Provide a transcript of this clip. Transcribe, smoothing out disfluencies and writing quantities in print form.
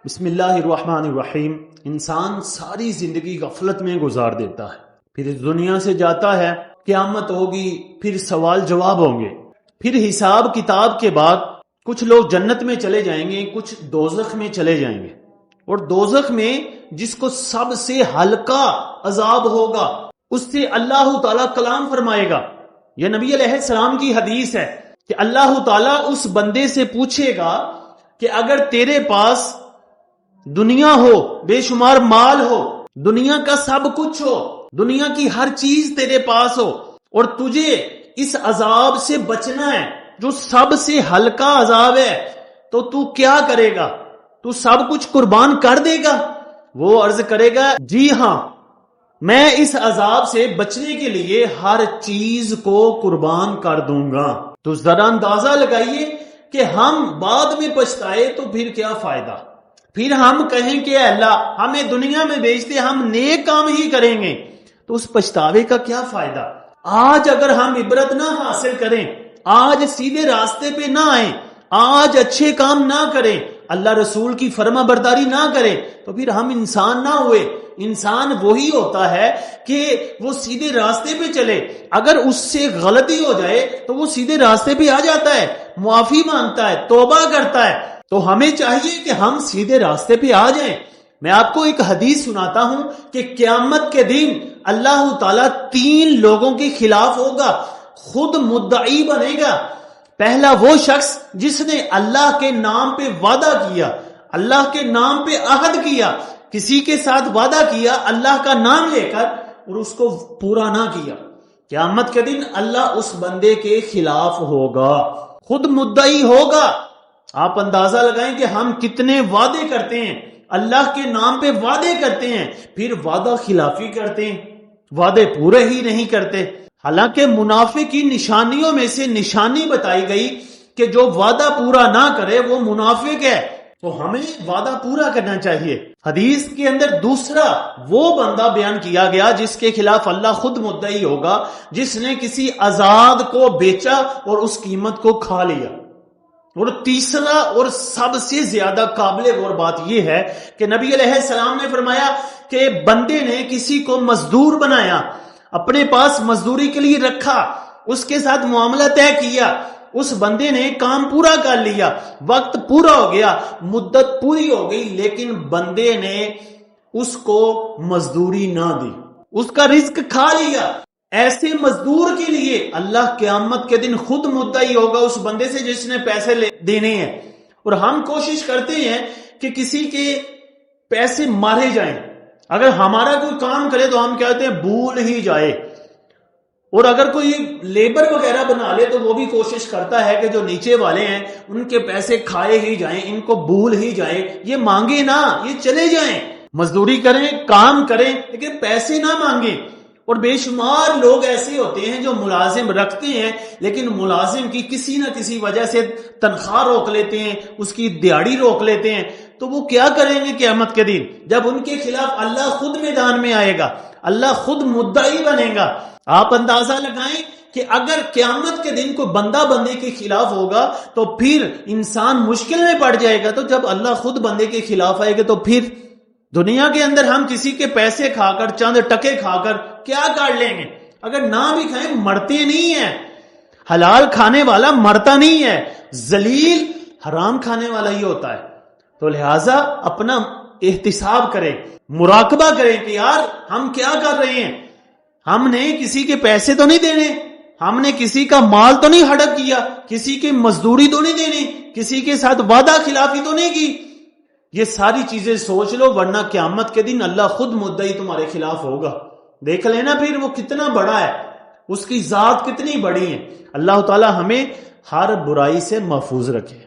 بسم اللہ الرحمن الرحیم۔ انسان ساری زندگی غفلت میں گزار دیتا ہے، پھر اس دنیا سے جاتا ہے، قیامت ہوگی، پھر سوال جواب ہوں گے، پھر حساب کتاب کے بعد کچھ لوگ جنت میں چلے جائیں گے، کچھ دوزخ میں چلے جائیں گے، اور دوزخ میں جس کو سب سے ہلکا عذاب ہوگا اس سے اللہ تعالیٰ کلام فرمائے گا۔ یہ نبی علیہ السلام کی حدیث ہے کہ اللہ تعالیٰ اس بندے سے پوچھے گا کہ اگر تیرے پاس دنیا ہو، بے شمار مال ہو، دنیا کا سب کچھ ہو، دنیا کی ہر چیز تیرے پاس ہو، اور تجھے اس عذاب سے بچنا ہے جو سب سے ہلکا عذاب ہے، تو تو کیا کرے گا؟ تو سب کچھ قربان کر دے گا؟ وہ عرض کرے گا جی ہاں، میں اس عذاب سے بچنے کے لیے ہر چیز کو قربان کر دوں گا۔ تو ذرا اندازہ لگائیے کہ ہم بعد میں پچھتائے تو پھر کیا فائدہ؟ پھر ہم کہیں کہ اے اللہ ہمیں دنیا میں بھیج دے، ہم نیک کام ہی کریں گے، تو اس پچھتاوے کا کیا فائدہ؟ آج اگر ہم عبرت نہ حاصل کریں، آج سیدھے راستے پہ نہ آئیں، آج اچھے کام نہ کریں، اللہ رسول کی فرما برداری نہ کریں، تو پھر ہم انسان نہ ہوئے۔ انسان وہی ہوتا ہے کہ وہ سیدھے راستے پہ چلے، اگر اس سے غلطی ہو جائے تو وہ سیدھے راستے پہ آ جاتا ہے، معافی مانگتا ہے، توبہ کرتا ہے۔ تو ہمیں چاہیے کہ ہم سیدھے راستے پہ آ جائیں۔ میں آپ کو ایک حدیث سناتا ہوں کہ قیامت کے دن اللہ تعالیٰ 3 لوگوں کے خلاف ہوگا، خود مدعی بنے گا۔ پہلا وہ شخص جس نے اللہ کے نام پہ وعدہ کیا، اللہ کے نام پہ عہد کیا، کسی کے ساتھ وعدہ کیا اللہ کا نام لے کر اور اس کو پورا نہ کیا۔ قیامت کے دن اللہ اس بندے کے خلاف ہوگا، خود مدعی ہوگا۔ آپ اندازہ لگائیں کہ ہم کتنے وعدے کرتے ہیں، اللہ کے نام پہ وعدے کرتے ہیں، پھر وعدہ خلافی کرتے ہیں، وعدے پورے ہی نہیں کرتے۔ حالانکہ منافق کی نشانیوں میں سے نشانی بتائی گئی کہ جو وعدہ پورا نہ کرے وہ منافق ہے، تو ہمیں وعدہ پورا کرنا چاہیے۔ حدیث کے اندر دوسرا وہ بندہ بیان کیا گیا جس کے خلاف اللہ خود مدعی ہوگا، جس نے کسی آزاد کو بیچا اور اس قیمت کو کھا لیا۔ اور تیسرا اور سب سے زیادہ قابل غور بات یہ ہے کہ نبی علیہ السلام نے فرمایا کہ بندے نے کسی کو مزدور بنایا، اپنے پاس مزدوری کے لیے رکھا، اس کے ساتھ معاملہ طے کیا، اس بندے نے کام پورا کر لیا، وقت پورا ہو گیا، مدت پوری ہو گئی، لیکن بندے نے اس کو مزدوری نہ دی، اس کا رزق کھا لیا۔ ایسے مزدور کے لیے اللہ قیامت کے دن خود مدعی ہوگا اس بندے سے جس نے پیسے دینے ہیں۔ اور ہم کوشش کرتے ہیں کہ کسی کے پیسے مارے جائیں، اگر ہمارا کوئی کام کرے تو ہم کہتے ہیں بھول ہی جائے، اور اگر کوئی لیبر وغیرہ بنا لے تو وہ بھی کوشش کرتا ہے کہ جو نیچے والے ہیں ان کے پیسے کھائے ہی جائیں، ان کو بھول ہی جائیں، یہ مانگے نہ، یہ چلے جائیں، مزدوری کریں، کام کریں، لیکن پیسے نہ مانگیں۔ اور بے شمار لوگ ایسے ہوتے ہیں جو ملازم رکھتے ہیں لیکن ملازم کی کسی نہ کسی وجہ سے تنخواہ روک لیتے ہیں، اس کی دیہڑی روک لیتے ہیں، تو وہ کیا کریں گے قیامت کے دن جب ان کے خلاف اللہ خود میدان میں آئے گا، اللہ خود مدعی بنے گا۔ آپ اندازہ لگائیں کہ اگر قیامت کے دن کوئی بندہ بندے کے خلاف ہوگا تو پھر انسان مشکل میں پڑ جائے گا، تو جب اللہ خود بندے کے خلاف آئے گا تو پھر دنیا کے اندر ہم کسی کے پیسے کھا کر، چند ٹکے کھا کر کیا کر لیں گے؟ اگر نہ بھی کھائیں مرتے نہیں ہیں، حلال کھانے والا مرتا نہیں ہے، ذلیل حرام کھانے والا ہی ہوتا ہے۔ تو لہٰذا اپنا احتساب کریں، مراقبہ کریں کہ یار ہم کیا کر رہے ہیں، ہم نے کسی کے پیسے تو نہیں دینے، ہم نے کسی کا مال تو نہیں ہڑپ کیا، کسی کی مزدوری تو نہیں دینی، کسی کے ساتھ وعدہ خلافی تو نہیں کی۔ یہ ساری چیزیں سوچ لو، ورنہ قیامت کے دن اللہ خود مدعی تمہارے خلاف ہوگا۔ دیکھ لینا پھر وہ کتنا بڑا ہے، اس کی ذات کتنی بڑی ہے۔ اللہ تعالی ہمیں ہر برائی سے محفوظ رکھے۔